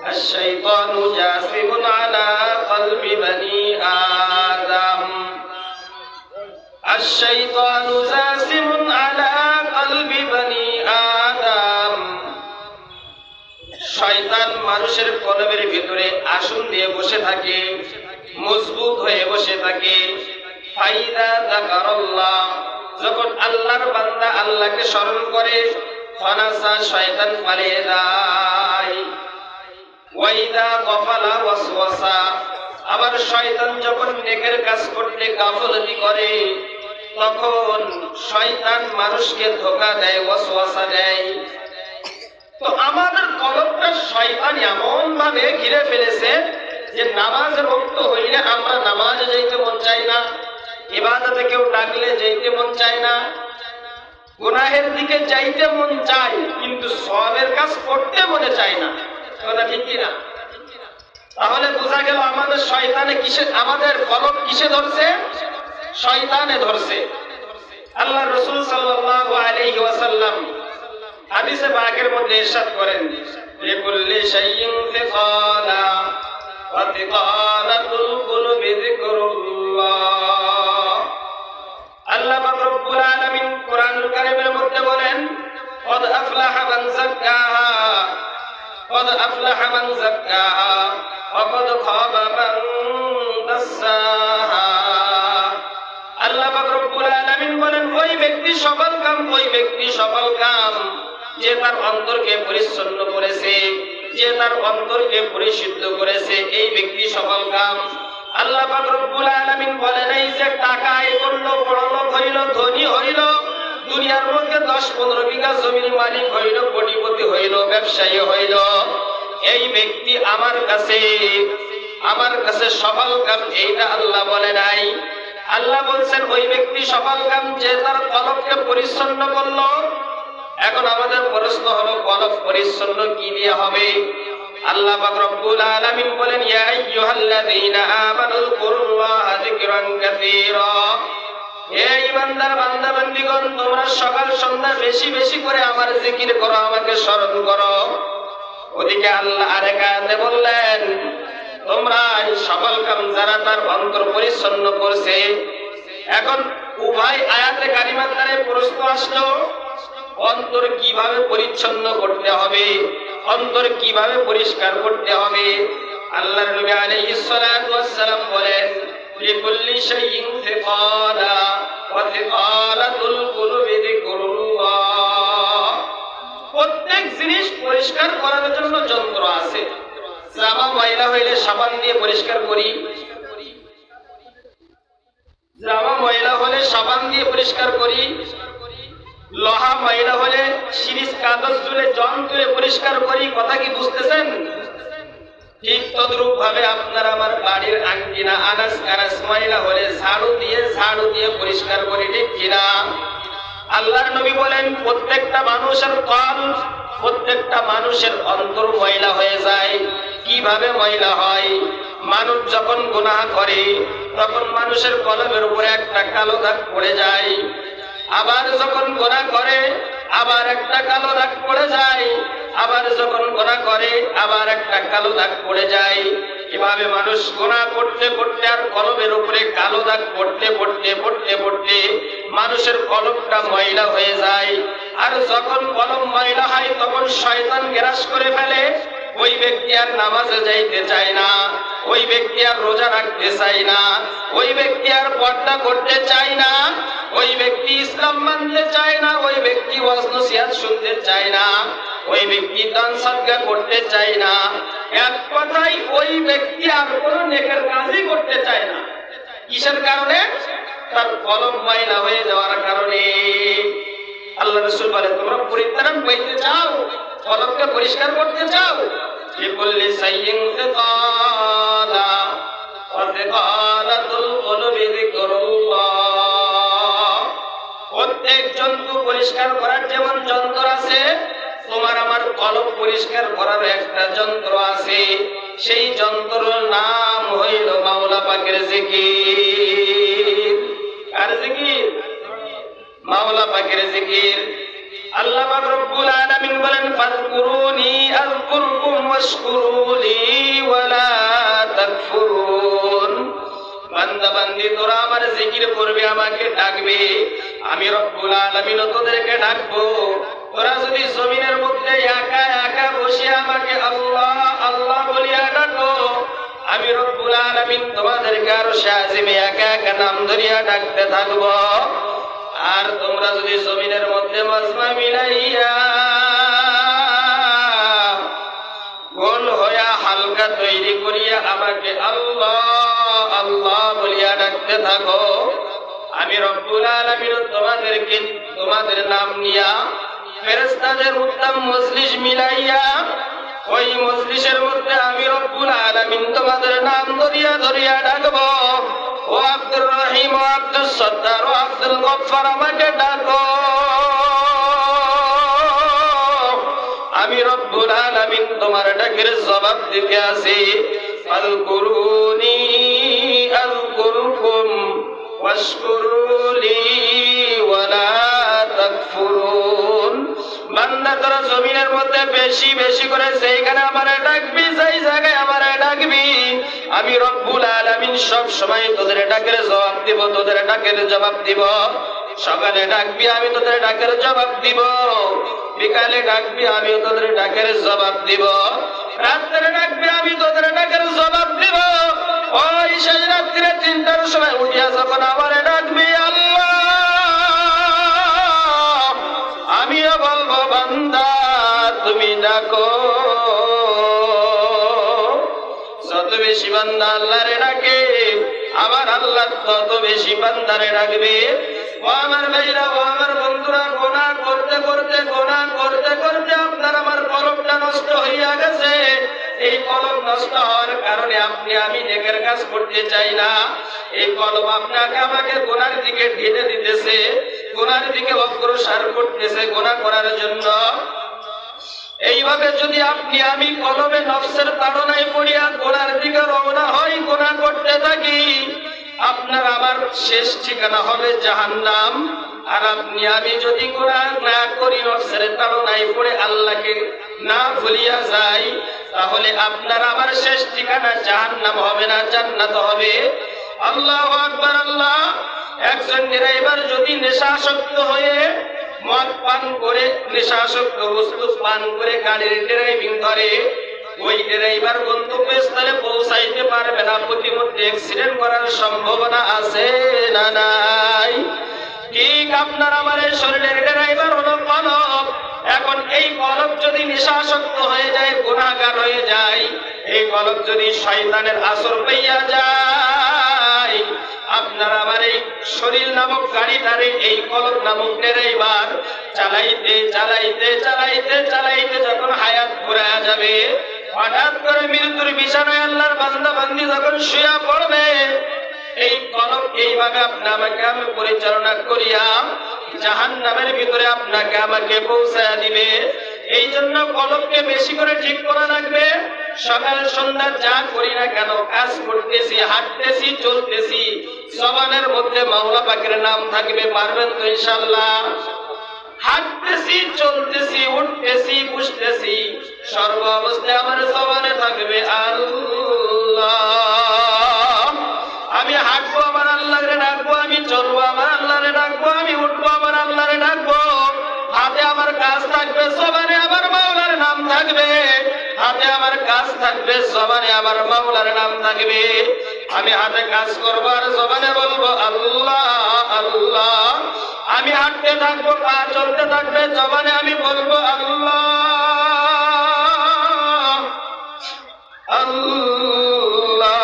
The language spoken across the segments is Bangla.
الشيطان جاثم على قلب بني آدم الشيطان جاثم على قلب بني آدم শয়তান মানুষের কলবের ভিতরে আসন দিয়ে বসে থাকে, মজবুত হয়ে বসে থাকে। ফাইদা যাকারাল্লাহ, যখন আল্লাহর বান্দা আল্লাহকে স্মরণ করে, ফানাসা, শয়তান পালিয়ে যায়। ওয়াইদা গফালা ওয়াসওয়াসা, আবার শয়তান যখন নেকের কাজ করতে গাফলতি করে, তখন শয়তান মানুষকে ধোঁকা দেয়, ওয়াসওয়াসা দেয়। তো আমাদের কলবটা শয়তান এমন ভাবে ঘিরে ফেলেছে যে নামাজের ওয়াক্ত হইলে আমরা নামাজে যাইতে মন চাই না, ইবাদতে কেউ ডাকলে যাইতে মন চায় না, গুনাহের দিকে যাইতে মন চায়, কিন্তু সওয়াবের কাজ করতে মনে চায় না। কথা ঠিক কি না? তাহলে বোঝা গেল আমাদের শয়তানে কিসে, আমাদের কলব কিসে ধরছে? শয়তানে ধরছে। আল্লাহ রাসূল সাল্লাল্লাহু আলাইহি ওয়াসাল্লাম হাদিসে পাকের মধ্যে ইরশাদ করেন, লিকুল্লি শাইইন ফিকালা ওয়া ফিকালাতুল কুলুবি যিকরুল্লাহ। আল্লাহ পাক রব্বুল আলামিন কোরআনুল কারীমের মধ্যে বলেন, ক্বাদ আফলাহা মান যাক্কাহা ক্বাদ আফলাহা মান যাক্কাহা ওয়া ক্বাদ খাবা মান দাসসাহা। আল্লাহ পাক রব্বুল আলামিন বলেন, ওই ব্যক্তি সফল কাম, ওই ব্যক্তি সফল কাম যে তার অন্তরকে পরিচ্ছন্ন করেছে, যে তার অন্তরকে পরিশুদ্ধ করেছে, এই ব্যক্তি সফল কাম। আল্লাহ পাক রব্বুল আলামিন বলেন, এই যে টাকা আয় করলো, বড়লোক হইল, ধনী হইল, দুনিয়ার মধ্যে 10-15 বিঘা জমির মালিক হইল, কোটিপতি হইল, ব্যবসায়ী হইল, এই ব্যক্তি আমার কাছে সফল কাম, এইটা আল্লাহ বলে নাই। আল্লাহ বলছেন ওই ব্যক্তি সফল কাম যে তার কলবকে পরিচ্ছন্ন করলো। এখন আমাদের প্রশ্ন হলো, কলব পরিচ্ছন্ন কি দিয়ে হবে? আল্লাহ পাক রব্বুল আলামিন বলেন, ইয়া আইয়ুহাল্লাযীনা আমানু যকুরুল্লাহা যিকরান কাসীরা। হে ঈমানদার বান্দা বান্দীগণ, তোমরা সকাল সন্ধ্যা বেশি বেশি করে আমার জিকির করো, আমাকে স্মরণ করো। ওদিকে আল্লাহ আরেক আয়াতে বললেন, তোমরা সফল কাম যারা তার অন্তর পরিচ্ছন্ন করছে। এখন উভয় আয়াতে কারিমার দ্বারা প্রশ্ন আসলো, অন্তর কিভাবে পরিচ্ছন্ন করতে হবে, অন্তর কিভাবে পরিষ্কার করতে হবে? আল্লাহর নবী আলাইহিস সালাতু ওয়াস সালাম বলেন, লিকুল্লি শাইইন ফিকালা ওয়া ফিকালাতুল কুলুবি যিকরুল্লাহ। প্রত্যেক জিনিস পরিষ্কার করার জন্য যন্ত্র আছে। জামা ময়লা হইলে সাবান দিয়ে পরিষ্কার করি, জামা ময়লা হলে সাবান দিয়ে পরিষ্কার করি, লোহা ময়লা হলে সিরিজ কাগজ তুলে জং তুলে পরিষ্কার করি। কথা কি বুঝতেছেন? ঠিক তদ্রূপ ভাবে আপনার আমার বাড়ির আঙ্গিনা আনাস কানাস ময়লা হলে ঝাড়ু দিয়ে পরিষ্কার করি, ঠিক কিনা? আল্লাহর নবী বলেন, প্রত্যেকটা মানুষের কলব, প্রত্যেকটা মানুষের অন্তর ময়লা হয়ে যায়। কিভাবে ময়লা হয়? মানুষ যখন গুনাহ করে তখন মানুষের কলবের উপরে একটা কালো দাগ পড়ে যায়। আবার যখন গুনাহ করে আবার একটা কালো দাগ পড়ে যায়, আবার যখন গুনাহ করে আবার একটা কালো দাগ পড়ে যায়। এভাবে মানুষ গুনাহ করতে করতে আর কলবের উপরে কালো দাগ পড়তে মানুষের কলবটা ময়লা হয়ে যায়। আর যখন কলব ময়লা হয় তখন শয়তান গ্রাস করে ফেলে। ওই ব্যক্তি আর নামাজে যাইতে চায় না, ওই ব্যক্তি আর রোজা রাখতে চায় না, ওই ব্যক্তি আর পর্দা করতে চায় না, ওই ব্যক্তি ইসলাম মানতে চায় না, ওই ব্যক্তি ওয়াজ নসিহত শুনতে চায় না, ওই ব্যক্তি দান সদকা করতে চায় না। এক কথায় ওই ব্যক্তি আর কোনো নেকের কাজই করতে চায় না। কিসের কারণে? তার কলব ময়লা হয়ে যাওয়ার কারণে। আল্লাহ রাসূল বলে, তোমরা পরিত্রাণ পাইতে চাও, কলবকে পরিষ্কার করতে চাও, লিকুল্লি শাইইন ফিকালা ওয়া ফিকালাতুল কুলুবি যিকরুল্লাহ। প্রত্যেক জন্তু পরিষ্কার করার যেমন যন্ত্র আছে, তোমার আমার কলব পরিষ্কার করার একটা যন্ত্র আছে। সেই যন্ত্রের নাম হইল মাওলা পাকের জিকির। আর জিকির মাওলা পাকের জিকির। আল্লাহ পাক রব্বুল আলামিন বলেন, ফাযকুরুনি আযকুরকুম ওয়াশকুরু তাকফুরুন। বান্দা বান্দি তোরা আমার জিকির করবে, আমাকে ডাকবে, আমি রব্বুল আলামিন তোদেরকে ডাকবো। তোরা যদি জমিনের মধ্যে একা একা বসে আমাকে আল্লাহ আল্লাহ বলিয়া ডাকো, আমি রব্বুল আলামিন তোমাদেরকে আরশে আজিমে একা একা নাম ধরিয়া ডাকতে থাকবো। আর তোমরা যদি জমিনের মধ্যে মাজমা মিলাইয়া গোল হইয়া হালকা তৈরি করিয়া আমাকে আল্লাহ আল্লাহ বলিয়া ডাকতে থাকো, আমি রব্বুল আলামিন তোমাদেরকে তোমাদের নাম নিয়া ফেরেশতাদের উত্তম মজলিস মিলাইয়া ওই মজলিসের মধ্যে আমি রব্বুল আলামিন তোমাদের নাম ধরিয়া ধরিয়া ডাকবো। ও আব্দুর রহিম, ও আব্দুল সত্তার, ও আব্দুল গফফার, আমাকে ডাকো, আমি রব্বুল আলামিন তোমার ডাকের জবাব দিতে আছি। আযকুরুনি আযকুরকুম ওয়াশকুরুলি ওয়ালা তাকফুরুন। বান্দা তোরা জমিনের মধ্যে বেশি বেশি করে যেখানে আমারে ডাকবি, যেই জায়গায় আমারে ডাকবি, আমি রব্বুল আলামিন সব সময় তোদের ডাকের জবাব দিব, তোদের ডাকের জবাব দিব। সকালে ডাকবি, আমি তোদের ডাকের জবাব দিব। বিকালে ডাকবি, আমি তোদের ডাকের জবাব দিব। রাত্রে ডাকবি, আমি তোদের ডাকের জবাব দিব। ওই সেই রাত্রে 3টার সময় উঠিয়া যখন আমারে ডাকবি আল্লাহ, আমিও বলবো বান্দা তুমি ডাকো। যত বেশি বান্দা আল্লাহরে ডাকে, আমার আল্লাহ তত বেশি বান্দারে ডাকবে। ও আমার ভাইরা, ও আমার বন্ধুরা, গুনাহ করতে করতে গুনাহ করতে করতে আপনার আমার কলবটা নষ্ট হইয়া গেছে। এই কলব নষ্ট হওয়ার কারণে আপনি আমি নেকের কাজ করতে চাই না। এই কলব আপনাকে আমাকে গুনার দিকে ঢেলে দিতেছে, গুনার দিকে অগ্রসর করতেছে গুনাহ করার জন্য। এইভাবে যদি আপনি আমি কলবে নফসের তাড়নায় পড়িয়া গুনার দিকে রওনা হই, গুনাহ করতে থাকি, আপনার আমার শেষ ঠিকানা হবে জাহান্নাম। আর আপনি আমি যদি গুনাহ না করি, নফসের তাড়নায় পড়ে আল্লাহকে না ভুলিয়া যাই, তাহলে আপনার আমার শেষ ঠিকানা জাহান্নাম হবে না, জান্নাত হবে। আল্লাহু আকবার। আল্লাহ। একজন ড্রাইভার যদি নেশাসক্ত হয়ে মদ পান করে, নেশাসক্ত বস্তু পান করে গাড়ির ড্রাইভিং করে, ওই ড্রাইভার গন্তব্যস্থলে পৌঁছাইতে পারবে না, প্রতিমধ্যে অ্যাক্সিডেন্ট করার সম্ভাবনা আছে না নাই? ঠিক আপনার আমার এই শরীরের ড্রাইভার হলো কলব। এখন এই কলব যদি নেশাসক্ত হয়ে যায়, গুনাহগার হয়ে যায়, এই কলব যদি শয়তানের আসর পাইয়া যায়, আপনার আমার এই শরীর নামক গাড়িটারে এই কলব নামক ড্রাইভার চালাইতে চালাইতে চালাইতে চালাইতে যখন হায়াত ফুরায়া যাবে, হঠাৎ করে মৃত্যুর বিছানায় আল্লাহর বান্দা বান্দি যখন শুয়া পড়বে, এই কলব এইভাবে আপনাকে আমি পরিচালনা করিয়া জাহান্নামের ভিতরে আপনাকে আমাকে পৌঁছায়া দিবে। এই জন্য কলবকে বেশি করে ঠিক করা লাগবে। সকাল সন্ধ্যা যা করি না কেন, কাজ করতেছি, হাঁটতেছি, চলতেছি, জবানের মধ্যে মাওলা পাকের নাম থাকবে। পারবেন তো ইনশাআল্লাহ? হাঁটতেছি, চলতেছি, উঠতেছি, বসতেছি, সর্ব অবস্থায় আমার জবানে থাকবে আল্লাহ। আমি হাঁটবো, আমার আল্লাহরে ডাকবো, আমি চলবো, আমার আল্লাহরে ডাকবো, আমি উঠবো, আমার আল্লাহরে ডাকবো। হাতে আমার কাজ থাকবে, জবানে আমার মাওলার নাম থাকবে। হাতে আমার কাজ থাকবে, জবানে আমার মাওলার নাম থাকবে। আমি হাতে কাজ করবো আর জবানে বলবো আল্লাহ আল্লাহ। আমি হাঁটতে থাকবো, পা চলতে থাকবে, জবানে আমি বলবো আল্লাহ আল্লাহ।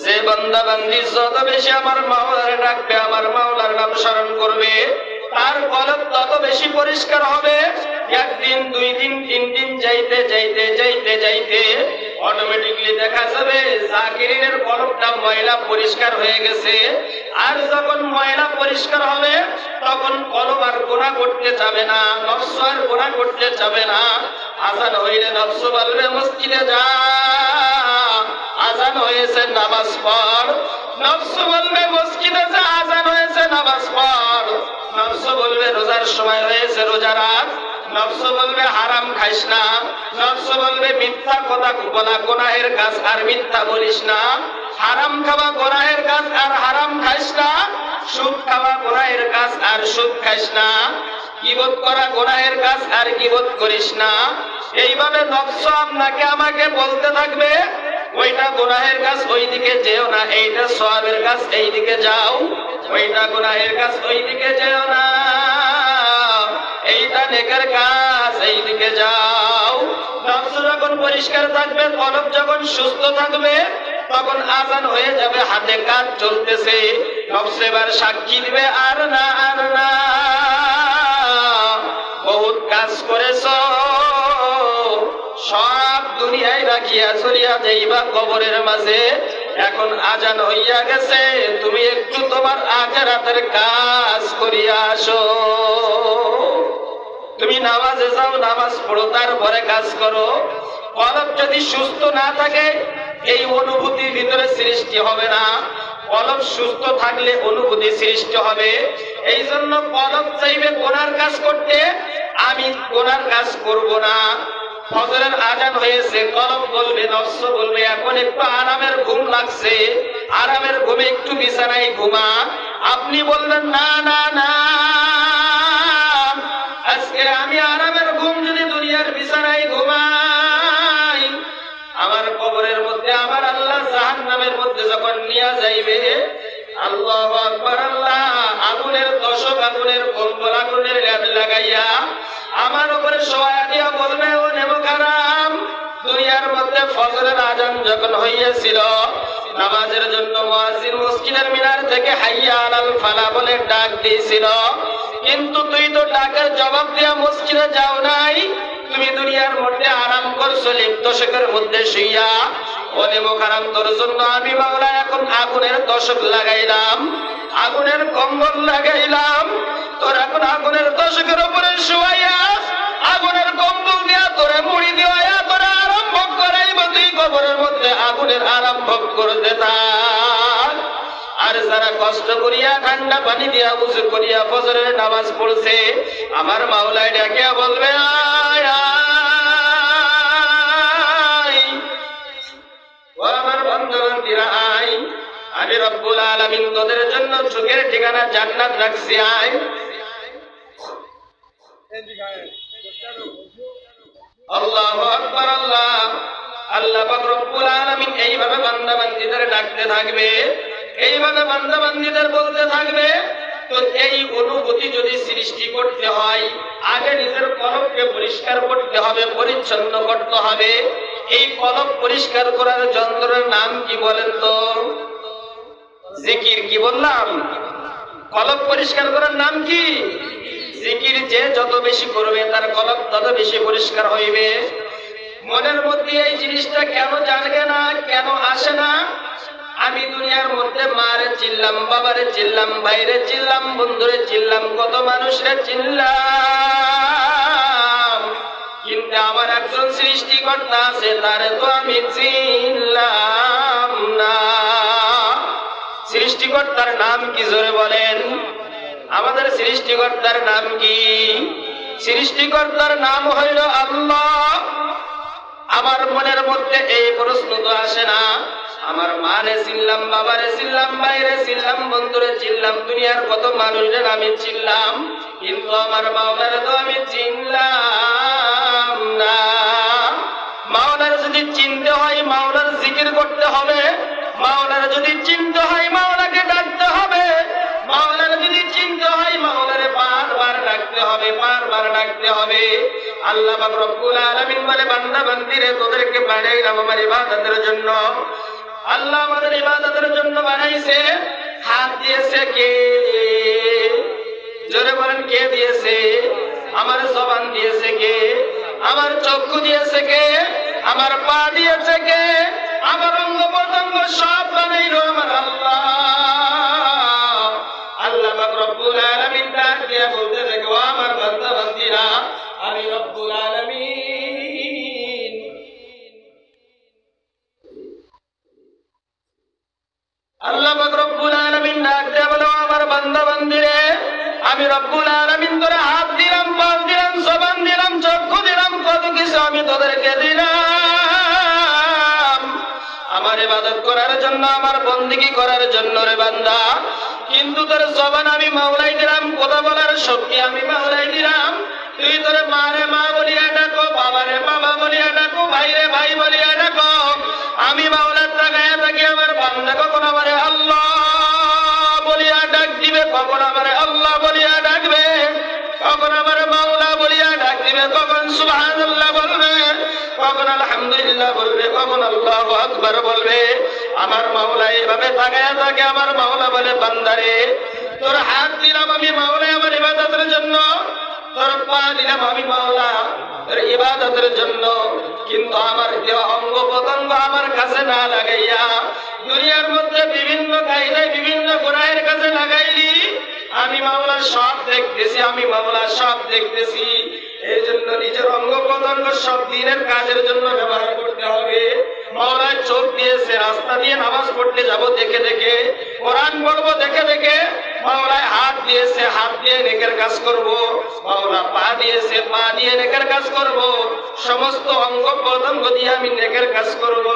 যে বান্দা বান্দি যত বেশি আমার মাওলার ডাকবে, আমার মাওলার নাম স্মরণ করবে, তার কলব তত বেশি পরিষ্কার হবে। একদিন, 2 দিন, 3 দিন যাইতে যাইতে যাইতে যাইতে অটোমেটিকলি দেখা যাবে জাকিরিনের কলবটা ময়লা পরিষ্কার হয়ে গেছে। আর যখন ময়লা পরিষ্কার হবে, তখন কলব আর গুনাহ করতে যাবে না, নফস আর গুনাহ করতে যাবে না। আযান হইলে নফস বলবে মসজিদে যা, আযান হয়েছে নামাজ পড়। নফস বলবে মসজিদে যা, আযান হয়েছে নামাজ পড়। নফস বলবে রোজার সময় হয়েছে রোজা রাখ। নফস বলবে হারাম খাইস না। নফস বলবে মিথ্যা মিথ্যা কথা বলা গুনাহের কাজ আর মিথ্যা বলিস না, হারাম খাওয়া গুনাহের কাজ আর হারাম খাইস না, সুদ খাওয়া গুনাহের কাজ আর সুদ খাইস না, গীবত করা গুনাহের কাজ আর গীবত করিস না। এইভাবে নফস আপনাকে আমাকে বলতে থাকবে ওইটা গুনাহের কাজ ওইদিকে যেও না, এইটা সওয়াবের কাজ এইদিকে যাও, ওইটা গুনাহের কাজ ওইদিকে যেও না, এইটা নেকের কাজ এইদিকে যাও। নফস যখন পরিষ্কার থাকবে, কলব যখন সুস্থ থাকবে, তখন আজান হয়ে যাবে, হাতে কাজ চলতেছে, নফস এবার সাক্ষী দিবে আর না আর না, বহুত কাজ করেছো, সব দুনিয়ায় রাখিয়া চলিয়া যাইবা কবরের মাঝে, এখন আজান হইয়া গেছে, তুমি একটু তোমার আখিরাতের কাজ করিয়া আসো। তুমি নামাজে যাও, নামাজ পড়ো, তারপরে কাজ করো। কলব যদি সুস্থ না থাকে এই অনুভূতির ভিতরে সৃষ্টি হবে না, কলব সুস্থ থাকলে অনুভূতি সৃষ্টি হবে। এই জন্য কলব চাইবে গুনার কাজ করতে, আমি গুনার কাজ করব না। ফজরের আজান হয়েছে, কলব বলবে, নফস বলবে এখন একটু আরামের ঘুম লাগছে, আরামের ঘুমে একটু বিছানায় ঘুমা। আপনি বলবেন না না না, আজকে আমি আরামের ঘুম যদি দুনিয়ার বিছানায় ঘুমাই, আমার কবরের মধ্যে আমার আল্লাহ জাহান্নামের মধ্যে যখন নিয়ে যাইবে, আল্লাহু আকবার, আল্লাহ আগুনের দশক, আগুনের কম্বল, আগুনের ল্যাব লাগাইয়া আমার উপরে শোয়া দিয়া বলবে, ও নেমখারাম, দুনিয়ার মধ্যে ফজরের আজান যখন হইয়াছিল, নামাজের জন্য মুয়াজ্জিন মসজিদের মিনার থেকে হাইয়া আলাল ফালাহ বলে ডাক দিয়েছিল, কিন্তু তুই তো ডাকের জবাব দিয়া মসজিদে যাও নাই, তুমি দুনিয়ার মধ্যে আরাম করছো লিপ্তশেকের মধ্যে শুইয়া। ও নেমখারাম, তোর জন্য আমি মাওলা এখন আগুনের দশক লাগাইলাম, আগুনের কম্বল লাগাইলাম, তোর এখন আগুনের দশকের উপরে শুয়াইয়া আগুনের কম্বল দিয়া তোরে মুড়ি দিয়া তোরে আরাম ভোগ করাইব, তুই কবরের মধ্যে আগুনের আরাম ভোগ করতে থাক। আর যারা কষ্ট করিয়া ঠান্ডা পানি দিয়া উযু করিয়া ফজরের নামাজ পড়ছে, আমার মাওলা ডাকিয়া বলবে, আয় আয়, ও আমার বান্দাবান্দীরা আয়, আমি রব্বুল আলামিন তোদের জন্য সুখের ঠিকানা জান্নাত রাখছি, আয়। আল্লাহু আকবার, আল্লাহ আল্লাহ পাক রব্বুল আলামিন এইভাবে বান্দাবান্দীদের ডাকতে থাকবে, এইভাবে বান্দাবান্দীদের বলতে থাকবে। তো এই অনুভূতি যদি সৃষ্টি করতে হয়, আগে নিজের কলবকে পরিষ্কার করতে হবে, পরিচ্ছন্ন করতে হবে। এই কলব পরিষ্কার করার যন্ত্রের নাম কি বলেন তো? জিকির। কি বললাম? কলব পরিষ্কার করার নাম কি? জিকির। যে যত বেশি করবে তার কলব তত বেশি পরিষ্কার হইবে। মনের মধ্যে এই জিনিসটা কেন জানবে না, কেন আসে না? আমি দুনিয়ার মধ্যে মারে চিল্লাম, বাবারে চিল্লাম, ভাইরে চিল্লাম, বন্ধুরে চিল্লাম, কত মানুষরে চিল্লাম, কিন্তু আমার একজন সৃষ্টিকর্তা আছে, তারে তো আমি চিল্লাম না। সৃষ্টিকর্তার নাম কি জোরে বলেন? আমাদের সৃষ্টিকর্তার নাম কি? সৃষ্টিকর্তার নাম হইল আল্লাহ। আমার মনের মধ্যে এই প্রশ্ন তো আসে না, আমার মারে চিল্লাম, বাবারে চিল্লাম, ভাইরে চিল্লাম, বন্ধুরে চিল্লাম, দুনিয়ার কত মানুষের আমি চিল্লাম, কিন্তু আমার মাওলারে তো আমি চিনলাম না। মাওলার যদি চিনতে হয় মাওলার জিকির করতে হবে, মাওলার যদি চিনতে হয় মাওলাকে ডাকতে হবে, মাওলার যদি চিনতে হয় মাওলারে বারবার ডাকতে হবে, বারবার ডাকতে হবে। আল্লাহ পাক রব্বুল আলামিন বলে, বান্দা বান্দিরে তোদেরকে বানাইলাম আমার ইবাদতের জন্য। আল্লাহ আমাদের ইবাদতের জন্য বানাইছে। হাত দিয়েছে কে? জোরে বলেন, কে দিয়েছে? আমার জবান দিয়েছে কে? আমার চক্ষু দিয়েছে কে? আমার পা দিয়েছে কে? আমার অঙ্গ প্রত্যঙ্গ সব বানাইলো আমার আল্লাহ। আল্লাহ পাক রব্বুল আলামিন ডাক দিয়ে বলতে থাকে, ও আমার বান্দা বান্দিরা, আমি রব্বুল আলামিন। আল্লাহ পাক রব্বুল আলামিন ডাক দিয়ে বলে, ও আমার বান্দা বান্দিরে, আমি রব্বুল আলামিন তোরে হাত দিলাম, পা দিলাম, জবান দিলাম, চক্ষু দিলাম, কত কিছু আমি তোদেরকে দিলাম। ইবাদত করার জন্য, আমার বন্দেগী করার জন্য রে বান্দা। কিন্তু তোর জবান আমি মাওলাই দিলাম, কথা বলার শক্তি আমি মাওলাই দিলাম। তুই তোর মারে মা বলিয়া ডাকো, বাবারে বাবা বলিয়া ডাকো, ভাইরে ভাই বলিয়া ডাকো। আমি মাওলার তাকায়া থাকি, আমার বান্দা কখন আমারে আল্লাহ বলিয়া ডাক দিবে, কখন আমারে আল্লাহ বলিয়া ডাকবে, কখন আমার মাওলা বলিয়া ডাক দিবে, কখন সুবহানাল্লাহ বলবে, কখন আলহামদুলিল্লাহ বলবে, কখন আল্লাহু আকবার বলবে। আমার মাওলা এইভাবে তাকায়া থাকে। আমার মাওলা বলে, বান্দারে তোর হাত দিলাম আমি মাওলা আমার ইবাদতের জন্য, তোর পা দিলাম আমি মাওলা তোর ইবাদতের জন্য, কিন্তু আমার দেওয়া অঙ্গ প্রত্যঙ্গ আমার কাছে না লাগাইয়া দুনিয়ার মধ্যে বিভিন্ন কায়দায় বিভিন্ন গুনাহের কাছে লাগাইলি। আমি মাওলা সব দেখতেছি, আমি মাওলা সব দেখতেছি। এই জন্য নিজের অঙ্গ প্রত্যঙ্গ সব দিনের কাজের জন্য ব্যবহার করতে হবে। মাওলা চোখ দিয়েছে, রাস্তা দিয়ে নামাজ পড়তে যাব দেখে দেখে, কোরআন পড়বো দেখে দেখে। মাওলা হাত দিয়েছে, হাত দিয়ে নেকের কাজ করব। মাওলা পা দিয়েছে, পা দিয়ে নেকের কাজ করব। সমস্ত অঙ্গ প্রত্যঙ্গ দিয়ে আমি নেকের কাজ করব।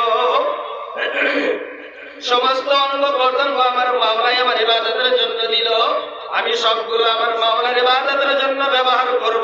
সমস্ত অঙ্গ প্রত্যঙ্গ আমার মাওলাই আমার ইবাদতের জন্য দিল, আমি সবগুলো আমার মাওলার ইবাদতের জন্য ব্যবহার করব।